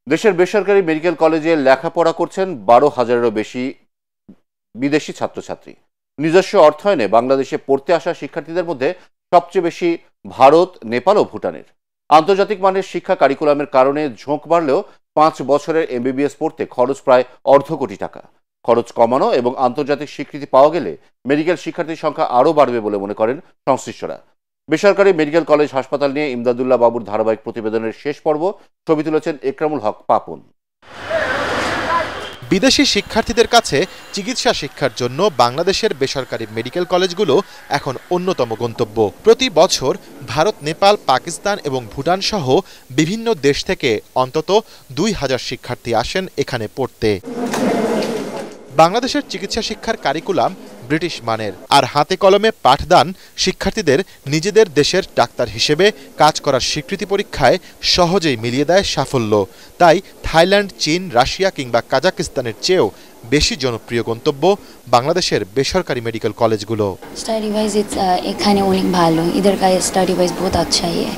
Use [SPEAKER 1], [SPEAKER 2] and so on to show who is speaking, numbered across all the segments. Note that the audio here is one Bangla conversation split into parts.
[SPEAKER 1] দেশের বেসরকারি মেডিকেল কলেজে লেখাপড়া করছেন 12,000-এরও বেশি বিদেশি ছাত্রছাত্রী। নিজস্ব অর্থায়নে বাংলাদেশে পড়তে আসা শিক্ষার্থীদের মধ্যে সবচেয়ে বেশি ভারত, নেপাল ও ভুটানের। আন্তর্জাতিক মানের শিক্ষা কারিকুলামের কারণে ঝোঁক বাড়লেও 5 বছরের এমবিবিএস পড়তে খরচ প্রায় অর্ধ কোটি টাকা। খরচ কমানো এবং আন্তর্জাতিক স্বীকৃতি পাওয়া গেলে মেডিকেল শিক্ষার্থীর সংখ্যা আরও বাড়বে বলে মনে করেন সংশ্লিষ্টরা। বেসরকারি মেডিকেল কলেজ হাসপাতাল নিয়ে ইমদাদুল্লাহ বাবুর ধারাবাহিক প্রতিবেদনের শেষ পর্ব। ছবি তুলেছেন একরামুল হক পাপন।
[SPEAKER 2] বিদেশি শিক্ষার্থীদের কাছে চিকিৎসা শিক্ষার জন্য বাংলাদেশের বেসরকারি মেডিকেল কলেজগুলো এখন অন্যতম গন্তব্য। প্রতি বছর ভারত, নেপাল, পাকিস্তান এবং ভুটান সহ বিভিন্ন দেশ থেকে অন্তত 2,000 শিক্ষার্থী আসেন এখানে পড়তে। বাংলাদেশের চিকিৎসা শিক্ষার কারিকুলাম ব্রিটিশ মানের, আর হাতে কলমে পাঠদান শিক্ষার্থীদের নিজেদের দেশের ডাক্তার হিসেবে কাজ করার স্বীকৃতি পরীক্ষায় সহজেই মিলিয়ে দেয় সাফল্য। তাই থাইল্যান্ড, চীন, রাশিয়া কিংবা কাজাকিস্তানের চেয়েও বেশি জনপ্রিয় গন্তব্য বাংলাদেশের বেসরকারি মেডিকেল কলেজগুলো।
[SPEAKER 3] स्टडी वाइज एखाने उन्हें भालो इधर का स्टडी वाइज बहुत अच्छा ही है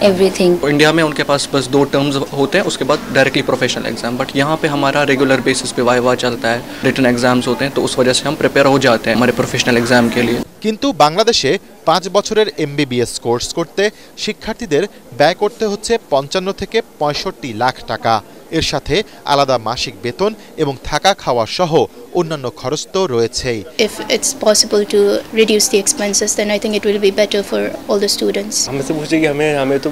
[SPEAKER 3] एवरीथिंग।
[SPEAKER 4] इंडिया में उनके पास बस 2 टर्म्स होते हैं, उसके बाद डायरेक्टली प्रोफेशनल एग्जाम, बट यहाँ पे हमारा रेगुलर बेसिस पे वाइवा चलता है, रिटन एग्जाम्स होते हैं, तो उस वजह से हम प्रिपेयर हो जाते हैं हमारे प्रोफेशनल एग्जाम के लिए।
[SPEAKER 2] কিন্তু বাংলাদেশে 5 বছরের এমবিবিএস কোর্স করতে শিক্ষার্থীদের ব্যয় করতে হচ্ছে 55 থেকে 65 লাখ টাকা। এর সাথে আলাদা মাসিক বেতন এবং থাকা খাওয়া সহ অন্যান্য খরচ তো রয়েছেই।
[SPEAKER 5] If it's possible to reduce the expenses, then I think it will be better for all the students.
[SPEAKER 6] हमसे पूछे कि हमें तो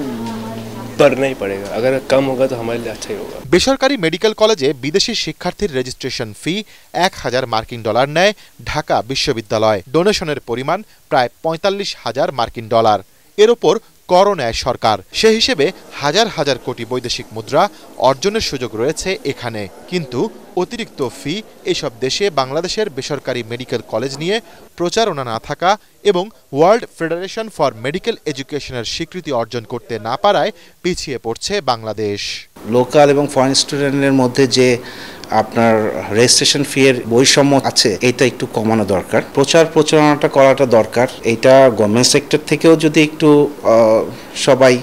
[SPEAKER 6] भरना ही पड़ेगा, अगर कम होगा तो हमारे लिए अच्छा ही होगा।
[SPEAKER 2] বেসরকারি মেডিকেল কলেজে বিদেশি শিক্ষার্থীর রেজিস্ট্রেশন ফি 1,000 মার্কিন ডলার নেয় ঢাকা বিশ্ববিদ্যালয়। ডোনেশনের পরিমাণ প্রায় 45,000 মার্কিন ডলার। এর ওপর করও নেয় সরকার। সে হিসেবে হাজার হাজার কোটি বৈদেশিক মুদ্রা অর্জনের সুযোগ রয়েছে এখানে। কিন্তু অতিরিক্ত ফি এসব দেশে বাংলাদেশের বেসরকারি মেডিকেল কলেজ নিয়ে প্রচারণা না থাকা এবং ওয়ার্ল্ড ফেডারেশন ফর মেডিকেল এডুকেশনের স্বীকৃতি অর্জন করতে না পারায় পিছিয়ে পড়ছে বাংলাদেশ।
[SPEAKER 7] লোকাল এবং ফরেন স্টুডেন্টের মধ্যে যে আপনার রেজিস্ট্রেশন ফি এর বৈষম্য আছে, এটা একটু কমানো দরকার। প্রচারণাটা করাটা দরকার। এটা গভর্নমেন্ট সেক্টর থেকেও যদি একটু সবাই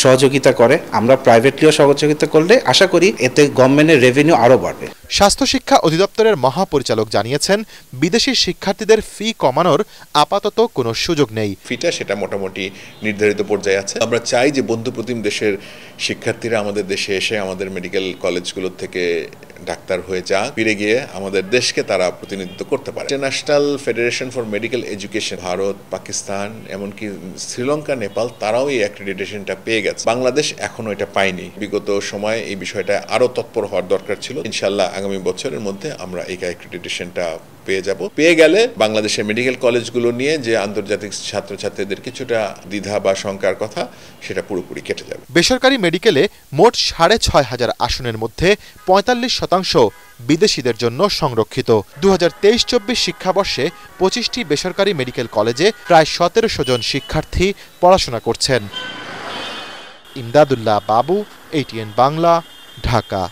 [SPEAKER 7] সহযোগিতা করে, আমরা প্রাইভেটলিও সহযোগিতা করলে আশা করি এতে গভর্নমেন্টের রেভিনিউ আরও বাড়বে।
[SPEAKER 2] স্বাস্থ্য শিক্ষা অধিদপ্তরের মহাপরিচালক জানিয়েছেন, বিদেশি শিক্ষার্থীদের ফি কমানোর আপাতত কোনো সুযোগ নেই।
[SPEAKER 8] ফিটা সেটা মোটামুটি নির্ধারিত পর্যায়ে আছে। আমরা চাই যে বন্ধুপ্রতিম দেশের শিক্ষার্থীরা আমাদের দেশে এসে আমাদের মেডিকেল কলেজগুলো থেকে ডাক্তার হয়ে যাক, ফিরে গিয়ে আমাদের দেশকে তারা প্রতিনিধিত্ব করতে পারে। International federation for medical education, Bharat, Pakistan, এমনকি শ্রীলঙ্কা, নেপাল, তারাও এই অ্যাক্রিডিটেশনটা পেয়ে গেছে। বাংলাদেশ এখনো এটা পায়নি। বিগত সময়ে এই বিষয়টা আরো তৎপর হওয়ার দরকার ছিল। ইনশাআল্লাহ আগামী বছরের মধ্যে আমরা এই অ্যাক্রিডিটেশনটা পেয়ে যাব। পেয়ে গেলে বাংলাদেশের মেডিকেল কলেজগুলো নিয়ে যে আন্তর্জাতিক ছাত্রছাত্রীদের কিছুটা দ্বিধা বা শঙ্কার কথা, সেটা পুরোপুরি কেটে যাবে।
[SPEAKER 2] বেসরকারি মেডিকেলে মোট 6,500 আসনের মধ্যে 45% বিদেশিদের জন্য সংরক্ষিত। 2023-24 শিক্ষাবর্ষে 25টি বেসরকারি মেডিকেল কলেজে প্রায় 1700 জন শিক্ষার্থী পড়াশোনা করছেন। ইমদাদুল্লাহ বাবু, ATN বাংলা, ঢাকা।